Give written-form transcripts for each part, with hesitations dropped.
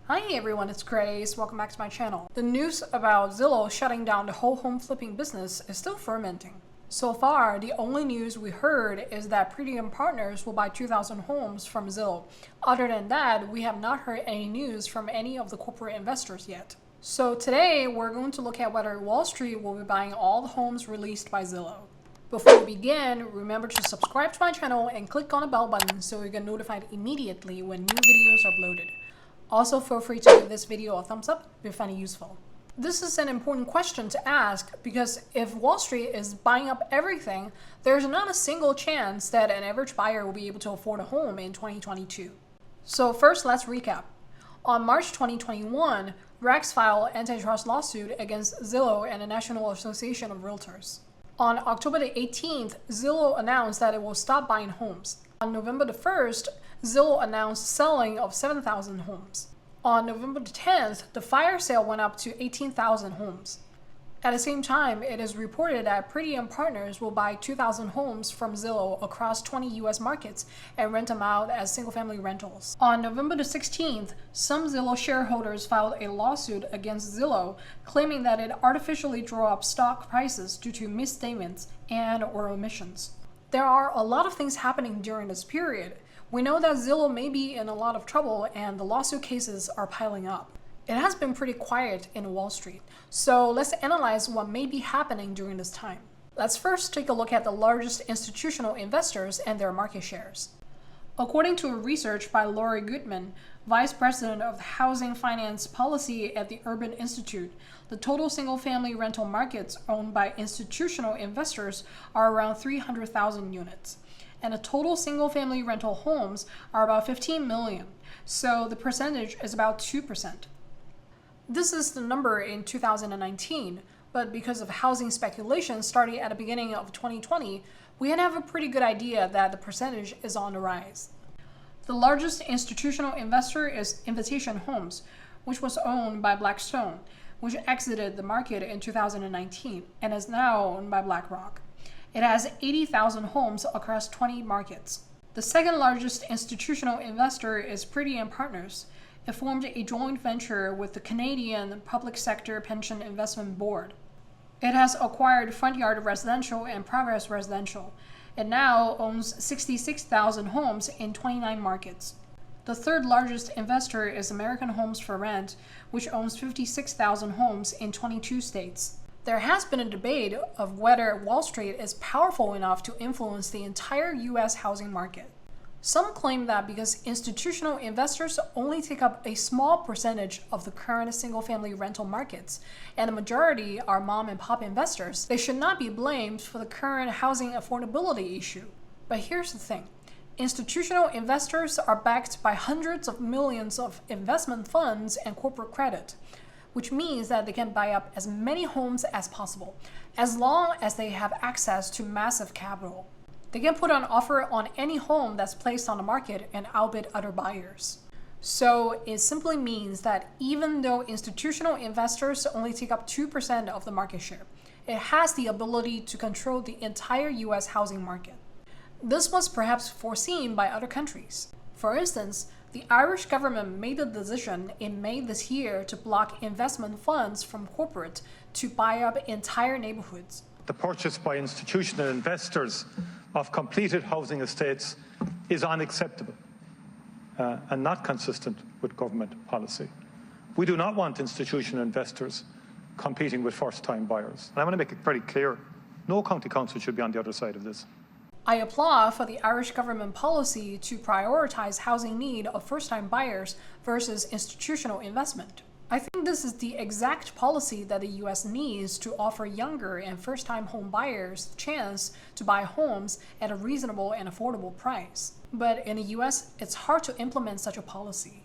Hi everyone, it's Grace. Welcome back to my channel. The news about Zillow shutting down the whole home flipping business is still fermenting. So far, the only news we heard is that Pretium partners will buy 2,000 homes from Zillow. Other than that, we have not heard any news from any of the corporate investors yet. So today, we're going to look at whether Wallstreet will be buying all the homes released by Zillow. Before we begin, remember to subscribe to my channel and click on the bell button so you get notified immediately when new videos are uploaded. Also, feel free to give this video a thumbs up if you find it useful. This is an important question to ask because if Wallstreet is buying up everything, there's not a single chance that an average buyer will be able to afford a home in 2022. So first, let's recap. On March 2021, Rex filed an antitrust lawsuit against Zillow and the National Association of Realtors. On October the 18th, Zillow announced that it will stop buying homes. On November the 1st, Zillow announced selling of 7,000 homes. On November the 10th, the fire sale went up to 18,000 homes. At the same time, it is reported that Pretium partners will buy 2,000 homes from Zillow across 20 U.S. markets and rent them out as single-family rentals. On November the 16th, some Zillow shareholders filed a lawsuit against Zillow, claiming that it artificially drew up stock prices due to misstatements and/or omissions. There are a lot of things happening during this period. We know that Zillow may be in a lot of trouble and the lawsuit cases are piling up. It has been pretty quiet in Wallstreet, so let's analyze what may be happening during this time. Let's first take a look at the largest institutional investors and their market shares. According to a research by Lori Goodman, Vice President of Housing Finance Policy at the Urban Institute, the total single-family rental markets owned by institutional investors are around 300,000 units. And the total single-family rental homes are about 15 million, so the percentage is about 2%. This is the number in 2019, but because of housing speculation starting at the beginning of 2020, we have a pretty good idea that the percentage is on the rise. The largest institutional investor is Invitation Homes, which was owned by Blackstone, which exited the market in 2019 and is now owned by BlackRock. It has 80,000 homes across 20 markets. The second largest institutional investor is Pretium Partners. It formed a joint venture with the Canadian Public Sector Pension Investment Board. It has acquired Front Yard Residential and Progress Residential. It now owns 66,000 homes in 29 markets. The third largest investor is American Homes for Rent, which owns 56,000 homes in 22 states. There has been a debate of whether Wallstreet is powerful enough to influence the entire U.S. housing market. Some claim that because institutional investors only take up a small percentage of the current single-family rental markets, and the majority are mom-and-pop investors, they should not be blamed for the current housing affordability issue. But here's the thing. Institutional investors are backed by hundreds of millions of investment funds and corporate credit, which means that they can buy up as many homes as possible, as long as they have access to massive capital. They can put an offer on any home that's placed on the market and outbid other buyers. So it simply means that even though institutional investors only take up 2% of the market share, it has the ability to control the entire US housing market. This was perhaps foreseen by other countries. For instance, the Irish government made the decision in May this year to block investment funds from corporate to buy up entire neighborhoods. The purchase by institutional investors of completed housing estates is unacceptable and not consistent with government policy. We do not want institutional investors competing with first-time buyers. And I want to make it very clear, no county council should be on the other side of this. I applaud for the Irish government policy to prioritize housing need of first-time buyers versus institutional investment. I think this is the exact policy that the U.S. needs to offer younger and first-time home buyers the chance to buy homes at a reasonable and affordable price. But in the U.S., it's hard to implement such a policy.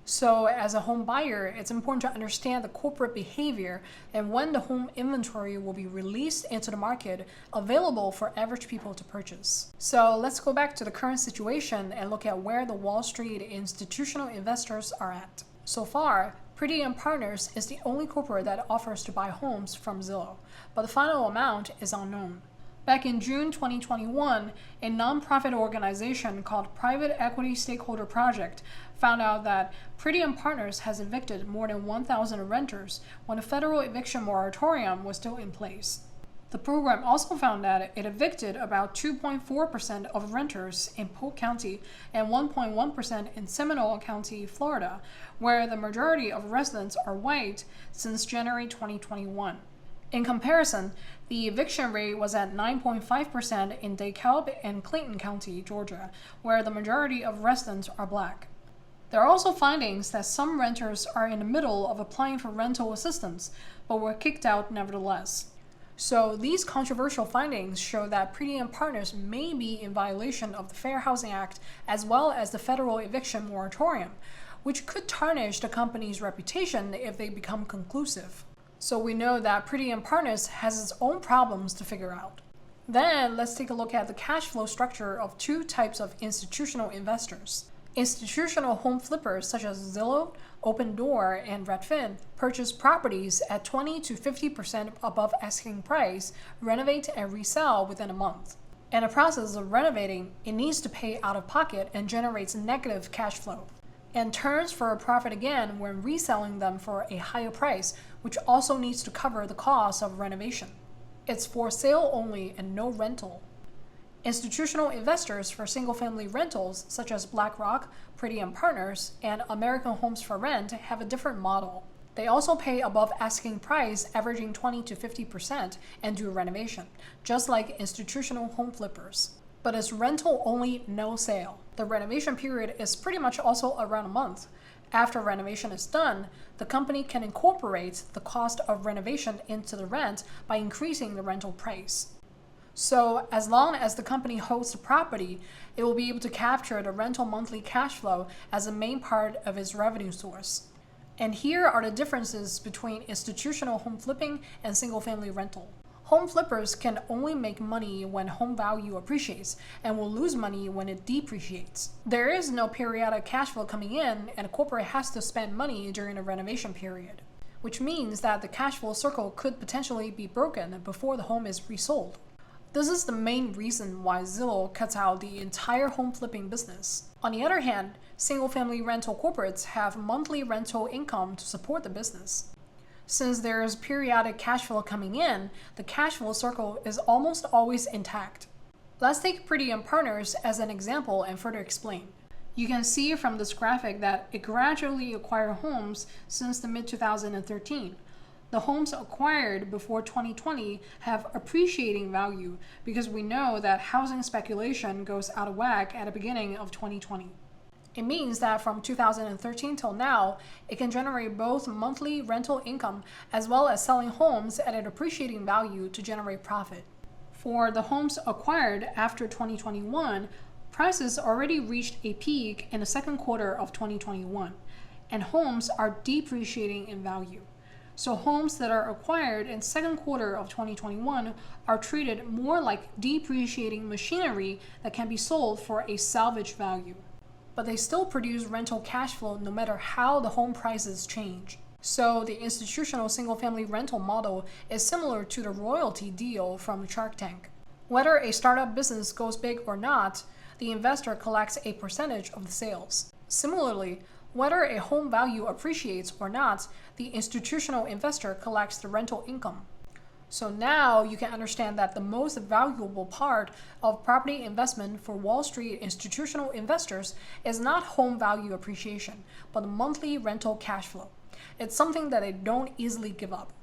So as a home buyer, it's important to understand the corporate behavior and when the home inventory will be released into the market available for average people to purchase. So let's go back to the current situation and look at where the Wallstreet institutional investors are at. So far, Pretium Partners is the only corporate that offers to buy homes from Zillow, but the final amount is unknown. Back in June 2021, a nonprofit organization called Private Equity Stakeholder Project found out that Pretium Partners has evicted more than 1,000 renters when a federal eviction moratorium was still in place. The program also found that it evicted about 2.4% of renters in Polk County and 1.1% in Seminole County, Florida, where the majority of residents are white, since January 2021. In comparison, the eviction rate was at 9.5% in DeKalb and Clayton County, Georgia, where the majority of residents are black. There are also findings that some renters are in the middle of applying for rental assistance, but were kicked out nevertheless. So these controversial findings show that Pretium Partners may be in violation of the Fair Housing Act as well as the federal eviction moratorium, which could tarnish the company's reputation if they become conclusive. So we know that Pretium Partners has its own problems to figure out. Then let's take a look at the cash flow structure of two types of institutional investors. Institutional home flippers such as Zillow, Opendoor, and Redfin purchase properties at 20 to 50% above asking price, renovate and resell within a month. In the process of renovating, it needs to pay out of pocket and generates negative cash flow, and turns for a profit again when reselling them for a higher price, which also needs to cover the cost of renovation. It's for sale only and no rental. Institutional investors for single-family rentals such as BlackRock, Pretium Partners, and American Homes for Rent have a different model. They also pay above asking price, averaging 20 to 50%, and do renovation, just like institutional home flippers. But it's rental only, no sale. The renovation period is pretty much also around a month. After renovation is done, the company can incorporate the cost of renovation into the rent by increasing the rental price. So as long as the company holds the property, it will be able to capture the rental monthly cash flow as a main part of its revenue source. And here are the differences between institutional home flipping and single-family rental. Home flippers can only make money when home value appreciates and will lose money when it depreciates. There is no periodic cash flow coming in, and a corporate has to spend money during the renovation period, which means that the cash flow circle could potentially be broken before the home is resold. This is the main reason why Zillow cuts out the entire home flipping business. On the other hand, single-family rental corporates have monthly rental income to support the business. Since there is periodic cash flow coming in, the cash flow circle is almost always intact. Let's take Pretium Partners as an example and further explain. You can see from this graphic that it gradually acquired homes since the mid-2013. The homes acquired before 2020 have appreciating value because we know that housing speculation goes out of whack at the beginning of 2020. It means that from 2013 till now, it can generate both monthly rental income as well as selling homes at an appreciating value to generate profit. For the homes acquired after 2021, prices already reached a peak in the second quarter of 2021, and homes are depreciating in value. So homes that are acquired in second quarter of 2021 are treated more like depreciating machinery that can be sold for a salvage value. But they still produce rental cash flow no matter how the home prices change. So the institutional single-family rental model is similar to the royalty deal from Shark Tank. Whether a startup business goes big or not, the investor collects a percentage of the sales. Similarly, whether a home value appreciates or not, the institutional investor collects the rental income. So now you can understand that the most valuable part of property investment for Wall Street institutional investors is not home value appreciation, but the monthly rental cash flow. It's something that they don't easily give up.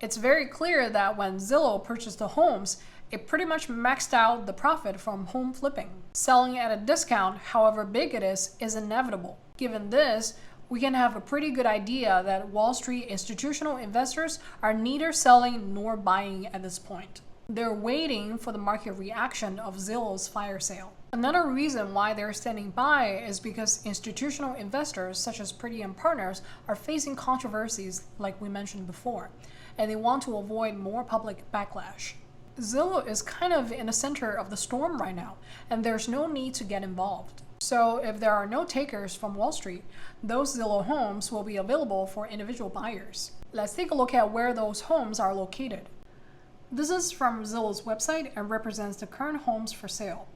It's very clear that when Zillow purchased the homes, it pretty much maxed out the profit from home flipping. Selling at a discount, however big it is inevitable. Given this, we can have a pretty good idea that Wall Street institutional investors are neither selling nor buying at this point. They're waiting for the market reaction of Zillow's fire sale. Another reason why they're standing by is because institutional investors such as Pretium Partners are facing controversies like we mentioned before, and they want to avoid more public backlash. Zillow is kind of in the center of the storm right now, and there's no need to get involved. So if there are no takers from Wall Street, those Zillow homes will be available for individual buyers. Let's take a look at where those homes are located. This is from Zillow's website and represents the current homes for sale.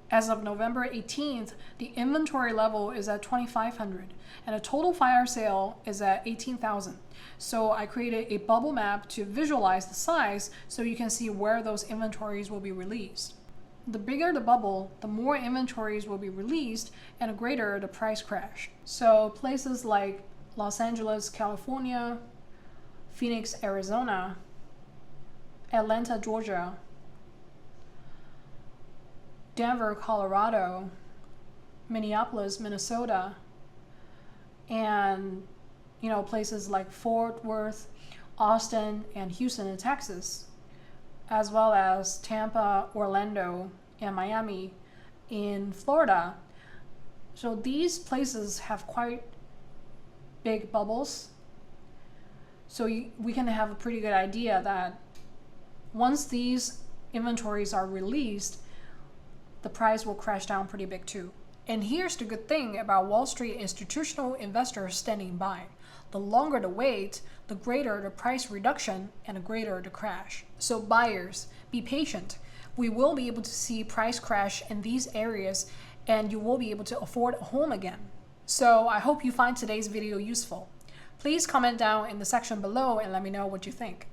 As of November 18th, the inventory level is at 2,500 and a total fire sale is at 18,000. So I created a bubble map to visualize the size so you can see where those inventories will be released. The bigger the bubble, the more inventories will be released and the greater the price crash. So places like Los Angeles, California, Phoenix, Arizona, Atlanta, Georgia, Denver, Colorado, Minneapolis, Minnesota, and places like Fort Worth, Austin, and Houston in Texas, as well as Tampa, Orlando, and Miami in Florida. So these places have quite big bubbles. So we can have a pretty good idea that once these inventories are released, the price will crash down pretty big too. And here's the good thing about Wall Street institutional investors standing by. The longer the wait, the greater the price reduction and the greater the crash. So buyers, be patient. We will be able to see price crash in these areas and you will be able to afford a home again. So I hope you find today's video useful. Please comment down in the section below and let me know what you think.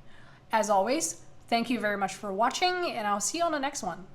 As always, thank you very much for watching and I'll see you on the next one.